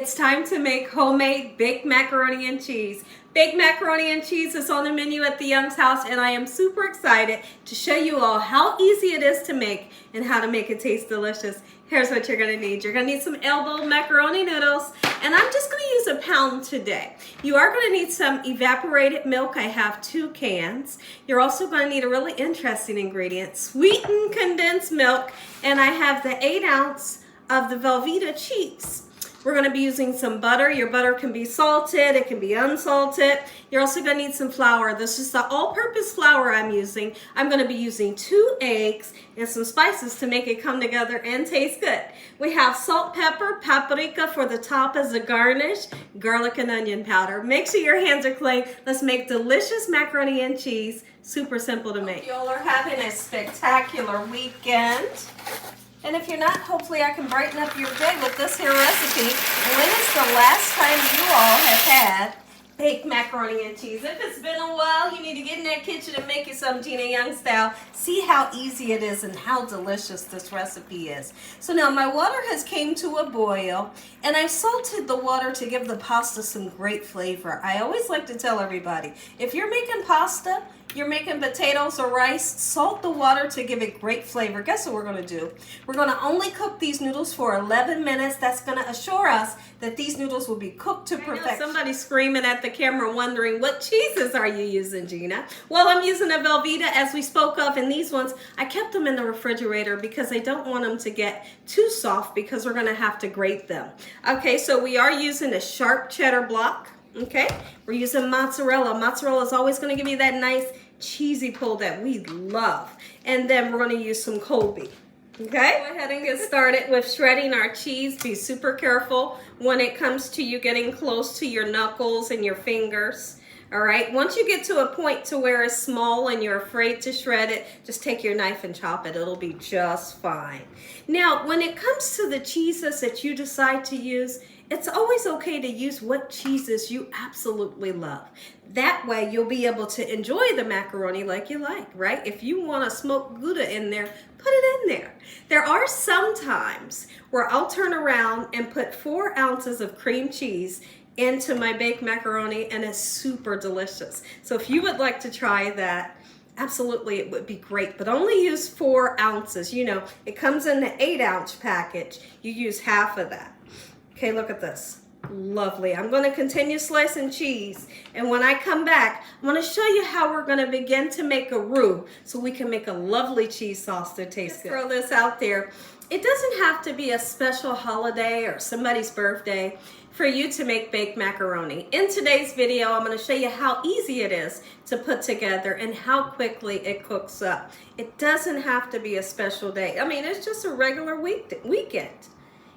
It's time to make homemade baked macaroni and cheese. Baked macaroni and cheese is on the menu at the Young's house, and I am super excited to show you all how easy it is to make and how to make it taste delicious. Here's what you're going to need. You're going to need some elbow macaroni noodles, and I'm just going to use a pound today. You are going to need some evaporated milk. I have 2 cans. You're also going to need a really interesting ingredient, sweetened condensed milk, and I have the 8 ounce of the Velveeta cheese. We're going to be using some butter. Your butter can be salted, it can be unsalted. You're also going to need some flour. This is the all-purpose flour I'm using. I'm going to be using 2 eggs and some spices to make it come together and taste good. We have salt, pepper, paprika for the top as a garnish, garlic and onion powder. Make sure your hands are clean. Let's make delicious macaroni and cheese. Super simple to make. Hope you all are having a spectacular weekend. And if you're not, hopefully I can brighten up your day with this here recipe. When is the last time you all have had baked macaroni and cheese? If it's been a while, you need to get in that kitchen and make you some Gina Young style. See how easy it is and how delicious this recipe is. So now my water has came to a boil, and I've salted the water to give the pasta some great flavor. I always like to tell everybody, if you're making pasta, you're making potatoes or rice, salt the water to give it great flavor. Guess what we're going to do? We're going to only cook these noodles for 11 minutes. That's going to assure us that these noodles will be cooked to perfection. Somebody's screaming at the camera wondering, what cheeses are you using, Gina? Well, I'm using a Velveeta as we spoke of, and these ones, I kept them in the refrigerator because I don't want them to get too soft because we're going to have to grate them. Okay, so we are using a sharp cheddar block. Okay, we're using mozzarella. Mozzarella is always going to give you that nice cheesy pull that we love. And then we're going to use some Colby. Okay, go ahead and get started with shredding our cheese. Be super careful when it comes to you getting close to your knuckles and your fingers. All right, once you get to a point to where it's small and you're afraid to shred it, just take your knife and chop it. It'll be just fine. Now, when it comes to the cheeses that you decide to use, it's always okay to use what cheeses you absolutely love. That way you'll be able to enjoy the macaroni like you like, right? If you want a smoked Gouda in there, put it in there. There are some times where I'll turn around and put 4 ounces of cream cheese into my baked macaroni, and it's super delicious. So if you would like to try that, absolutely, it would be great, but only use 4 ounces. You know, it comes in the 8 ounce package. You use half of that. Okay, look at this. Lovely. I'm going to continue slicing cheese, and when I come back, I'm going to show you how we're going to begin to make a roux so we can make a lovely cheese sauce that tastes good. Throw this out there. It doesn't have to be a special holiday or somebody's birthday for you to make baked macaroni. In today's video, I'm going to show you how easy it is to put together and how quickly it cooks up. It doesn't have to be a special day. I mean, it's just a regular weekend.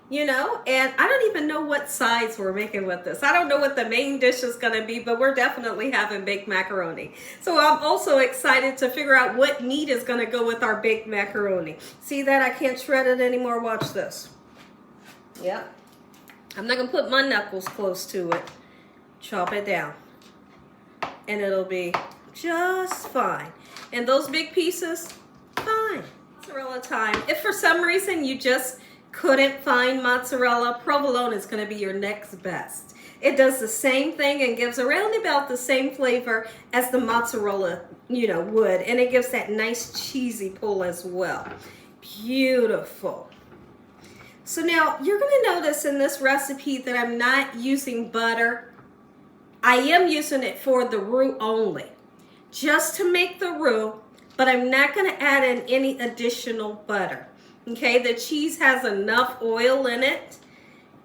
You know, and I don't even know what sides we're making with this. I don't know what the main dish is going to be, but we're definitely having baked macaroni. So I'm also excited to figure out what meat is going to go with our baked macaroni. See that? I can't shred it anymore. Watch this. Yep. I'm not going to put my knuckles close to it. Chop it down. And it'll be just fine. And those big pieces, fine. Mozzarella time. If for some reason you just couldn't find mozzarella, provolone is going to be your next best. It does the same thing and gives around about the same flavor as the mozzarella, you know, would, and it gives that nice cheesy pull as well. Beautiful. So now you're going to notice in this recipe that I'm not using butter. I am using it for the roux only, just to make the roux, but I'm not going to add in any additional butter. Okay, the cheese has enough oil in it,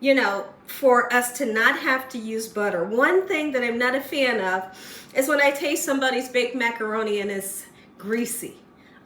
you know, for us to not have to use butter. One thing that I'm not a fan of is when I taste somebody's baked macaroni and it's greasy.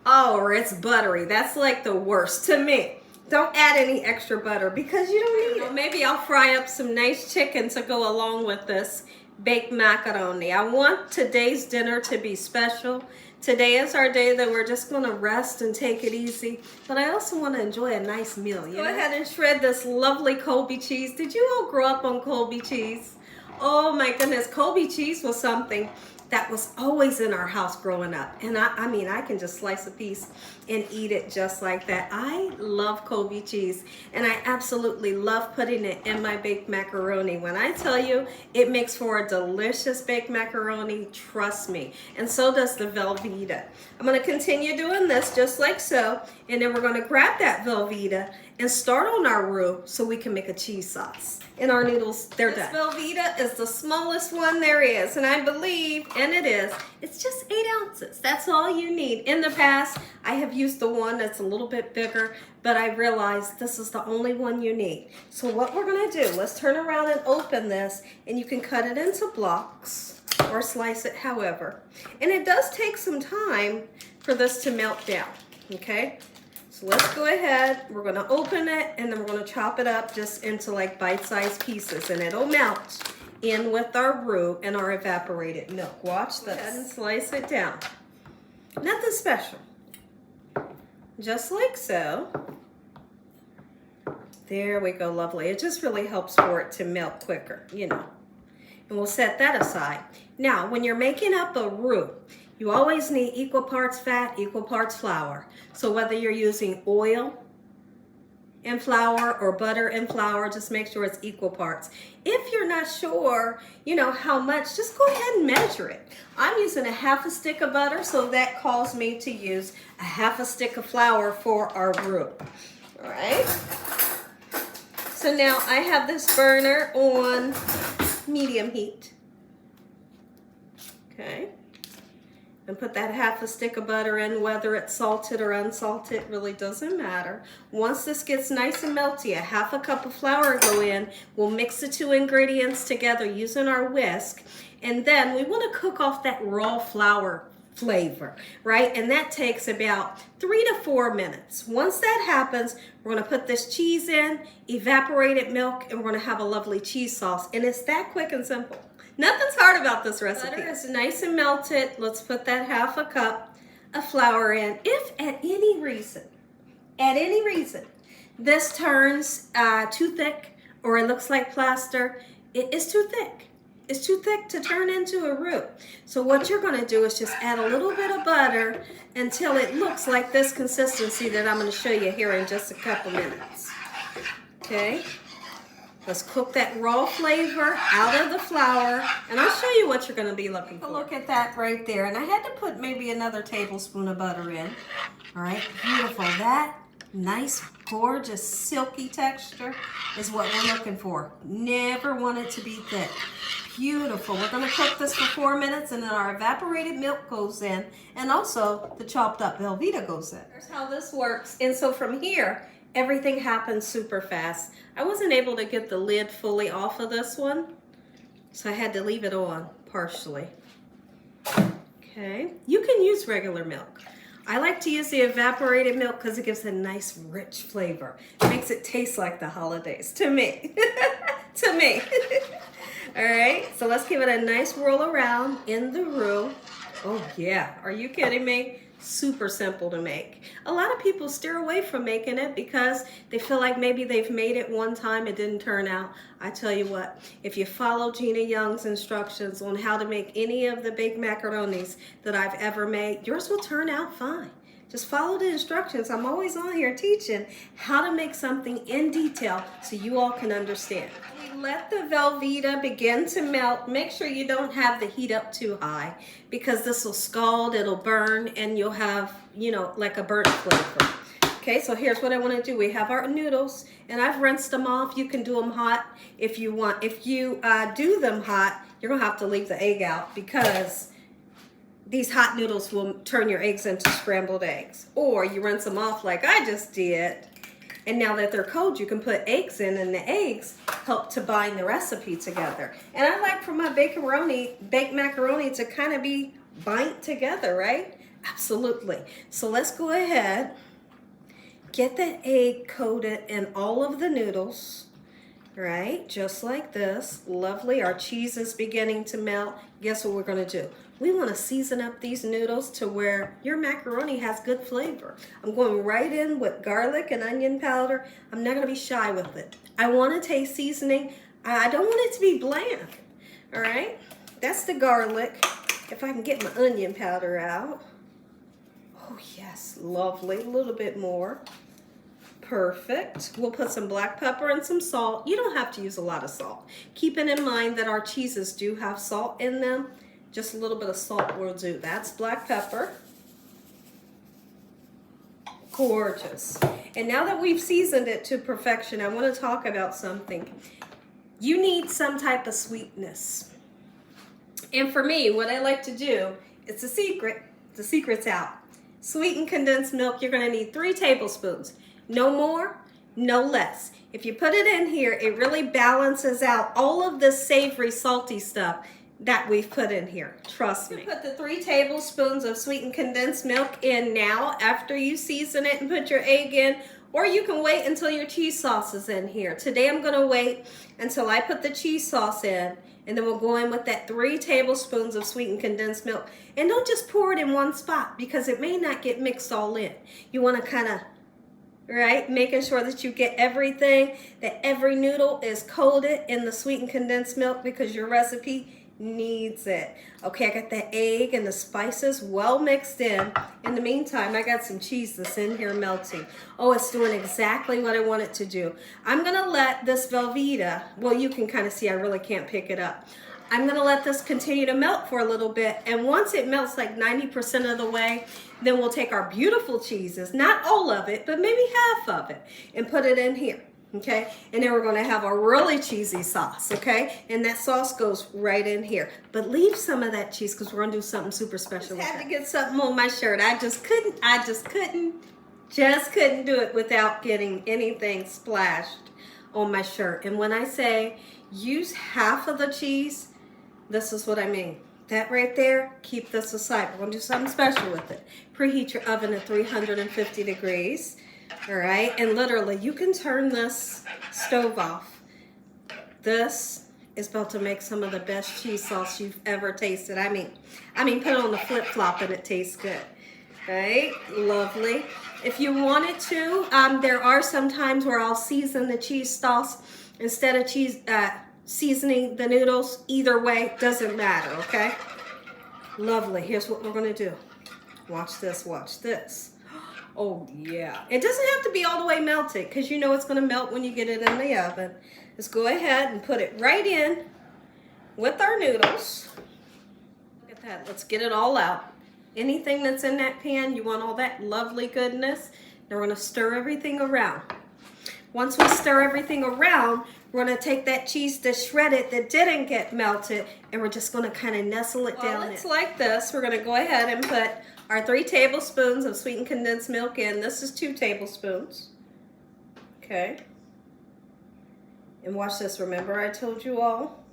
Oh, or it's buttery. That's like the worst to me. Don't add any extra butter because you don't need it. Maybe I'll fry up some nice chicken to go along with this baked macaroni. I want today's dinner to be special. Today is our day that we're just going to rest and take it easy, but I also want to enjoy a nice meal. Go ahead and shred this lovely Colby cheese. Did you all grow up on Colby cheese? Oh my goodness, Colby cheese was something. that was always in our house growing up. And I mean, I can just slice a piece and eat it just like that. I love Colby cheese, and I absolutely love putting it in my baked macaroni. When I tell you, it makes for a delicious baked macaroni, trust me. And so does the Velveeta. I'm gonna continue doing this just like so, and then we're gonna grab that Velveeta and start on our roux so we can make a cheese sauce. And our noodles, they're done. This Velveeta is the smallest one there is, and I believe, and it is, it's just 8 ounces. That's all you need. In the past, I have used the one that's a little bit bigger, but I realized this is the only one you need. So what we're gonna do, let's turn around and open this, and you can cut it into blocks or slice it however. And it does take some time for this to melt down, okay? So let's go ahead, we're gonna open it, and then we're gonna chop it up just into like bite-sized pieces, and it'll melt in with our roux and our evaporated milk. Watch this. Go ahead and slice it down. Nothing special. Just like so. There we go, lovely. It just really helps for it to melt quicker, you know. And we'll set that aside. Now, when you're making up a roux, you always need equal parts fat, equal parts flour. So whether you're using oil and flour or butter and flour, just make sure it's equal parts. If you're not sure, you know, how much, just go ahead and measure it. I'm using a half a stick of butter, so that calls me to use a half a stick of flour for our roux. All right. So now I have this burner on medium heat. Okay. And put that half a stick of butter in, whether it's salted or unsalted, really doesn't matter. Once this gets nice and melty, a half a cup of flour go in. We'll mix the 2 ingredients together using our whisk. And then we want to cook off that raw flour flavor, right? And that takes about 3 to 4 minutes. Once that happens, we're going to put this cheese in, evaporated milk, and we're going to have a lovely cheese sauce. And it's that quick and simple. Nothing's hard about this recipe. Butter is nice and melted. Let's put that half a cup of flour in. If at any reason, this turns too thick or it looks like plaster, it is too thick. It's too thick to turn into a roux. So what you're gonna do is just add a little bit of butter until it looks like this consistency that I'm gonna show you here in just a couple minutes. Okay? Let's cook that raw flavor out of the flour, and I'll show you what you're gonna be looking for. Look at that right there, and I had to put maybe another tablespoon of butter in. All right, beautiful. That nice, gorgeous, silky texture is what we're looking for. Never want it to be thick. Beautiful. We're gonna cook this for 4 minutes, and then our evaporated milk goes in, and also the chopped up Velveeta goes in. Here's how this works. And so from here, everything happens super fast. I wasn't able to get the lid fully off of this one, so I had to leave it on partially. Okay, you can use regular milk. I like to use the evaporated milk because it gives a nice rich flavor. It makes it taste like the holidays, to me. To me. All right, so let's give it a nice roll around in the roux. Oh yeah, are you kidding me? Super simple to make. A lot of people steer away from making it because they feel like maybe they've made it one time, it didn't turn out. I tell you what, if you follow Gina Young's instructions on how to make any of the baked macaronis that I've ever made, yours will turn out fine. Just follow the instructions. I'm always on here teaching how to make something in detail so you all can understand. Let the Velveeta begin to melt. Make sure you don't have the heat up too high because this will scald, it'll burn, and you'll have, you know, like a burnt flavor. Okay, so here's what I want to do. We have our noodles, and I've rinsed them off. You can do them hot if you want. If you do them hot, you're going to have to leave the egg out because these hot noodles will turn your eggs into scrambled eggs. Or you rinse them off like I just did. And now that they're cold, you can put eggs in, and the eggs help to bind the recipe together. And I like for my baked macaroni to kind of be bind together, right? Absolutely. So let's go ahead, get the egg coated in all of the noodles, right? Just like this. Lovely. Our cheese is beginning to melt. Guess what we're going to do? We want to season up these noodles to where your macaroni has good flavor. I'm going right in with garlic and onion powder. I'm not going to be shy with it. I want to taste seasoning. I don't want it to be bland. All right? That's the garlic. If I can get my onion powder out. Oh yes, lovely. A little bit more. Perfect. We'll put some black pepper and some salt. You don't have to use a lot of salt. Keeping in mind that our cheeses do have salt in them. Just a little bit of salt will do. That's black pepper. Gorgeous. And now that we've seasoned it to perfection, I want to talk about something. You need some type of sweetness. And for me, what I like to do, it's a secret. The secret's out. Sweetened condensed milk, you're going to need 3 tablespoons. No more, no less. If you put it in here, it really balances out all of the savory, salty stuff that we've put in here. Trust me. Put the 3 tablespoons of sweetened condensed milk in now after you season it and put your egg in, or you can wait until your cheese sauce is in here. Today I'm going to wait until I put the cheese sauce in, and then we'll go in with that 3 tablespoons of sweetened condensed milk. And don't just pour it in one spot because it may not get mixed all in. You want to kind of, right, making sure that you get everything, that every noodle is coated in the sweetened condensed milk because your recipe needs it. Okay, I got the egg and the spices well mixed in. In the meantime, I got some cheese that's in here melting. Oh, it's doing exactly what I want it to do. I'm gonna let this Velveeta, well, you can kind of see I really can't pick it up. I'm gonna let this continue to melt for a little bit, and once it melts like 90% of the way, then we'll take our beautiful cheeses, not all of it, but maybe half of it, and put it in here. Okay, and then we're going to have a really cheesy sauce, okay? And that sauce goes right in here. But leave some of that cheese because we're going to do something super special with it. I had to get something on my shirt. I just couldn't do it without getting anything splashed on my shirt. And when I say use half of the cheese, this is what I mean. That right there, keep this aside. We're going to do something special with it. Preheat your oven at 350 degrees. All right, and literally you can turn this stove off. This is about to make some of the best cheese sauce you've ever tasted. I mean put it on the flip-flop and it tastes good. Right, lovely. If you wanted to, there are some times where I'll season the cheese sauce instead of seasoning the noodles. Either way, doesn't matter, okay? Lovely, here's what we're gonna do. Watch this, watch this. Oh yeah, it doesn't have to be all the way melted because you know it's going to melt when you get it in the oven. Let's go ahead and put it right in with our noodles. Look at that, let's get it all out. Anything that's in that pan, you want all that lovely goodness. Now we're going to stir everything around. Once we stir everything around, we're going to take that cheese that's shredded that didn't get melted, and we're just going to kind of nestle it down. It's like this. We're going to go ahead and put our 3 tablespoons of sweetened condensed milk in. This is 2 tablespoons. Okay. And watch this. Remember I told you all?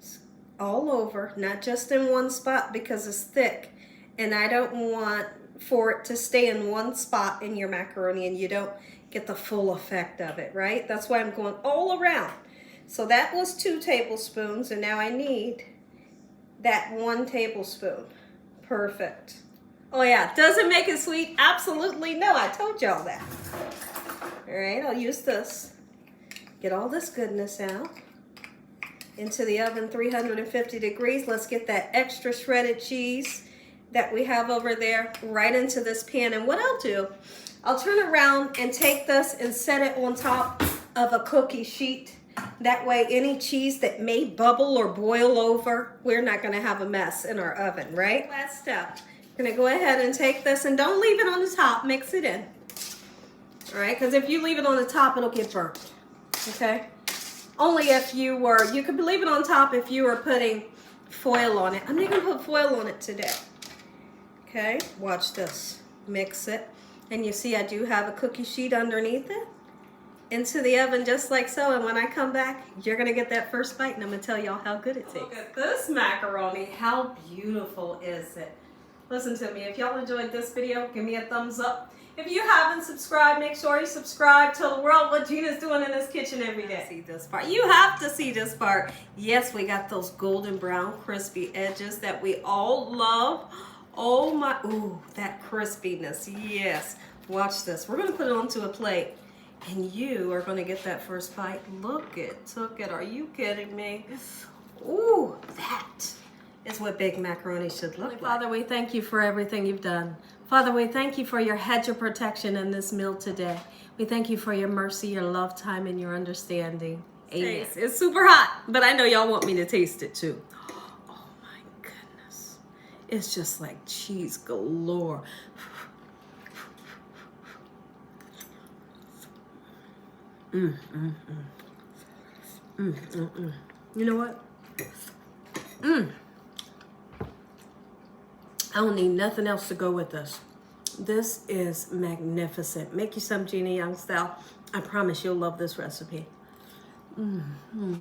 It's all over, not just in one spot because it's thick. And I don't want for it to stay in one spot in your macaroni and you don't get the full effect of it, right? That's why I'm going all around. So that was 2 tablespoons, and now I need that 1 tablespoon. Perfect. Oh yeah, does it make it sweet? Absolutely no, I told y'all that. All right, I'll use this. Get all this goodness out. Into the oven, 350 degrees. Let's get that extra shredded cheese that we have over there right into this pan. And what I'll do, I'll turn around and take this and set it on top of a cookie sheet. That way any cheese that may bubble or boil over, we're not gonna have a mess in our oven, right? Last step, I'm gonna go ahead and take this, and don't leave it on the top, mix it in. All right, because if you leave it on the top, it'll get burnt, okay? Only if you could leave it on top if you were putting foil on it. I'm not gonna put foil on it today. Okay, watch this, mix it. And you see I do have a cookie sheet underneath it. Into the oven just like so, and when I come back, you're gonna get that first bite and I'm gonna tell y'all how good it tastes. Look at this macaroni, how beautiful is it? Listen to me, if y'all enjoyed this video, give me a thumbs up. If you haven't subscribed, make sure you subscribe. Tell the world what Gina's doing in this kitchen every day. See this part, you have to see this part. Yes, we got those golden brown crispy edges that we all love. Oh my, ooh, that crispiness, yes. Watch this, we're gonna put it onto a plate. And you are going to get that first bite. Look it, are you kidding me? Ooh, that. is what baked macaroni should look like. Father, we thank you for everything you've done. Father, we thank you for your hedge of protection in this meal today. We thank you for your mercy, your love time, and your understanding. Amen. It's super hot, but I know y'all want me to taste it too. Oh my goodness. It's just like cheese galore. You know what? I don't need nothing else to go with this. This is magnificent. Make you some Gina Young style. I promise you'll love this recipe.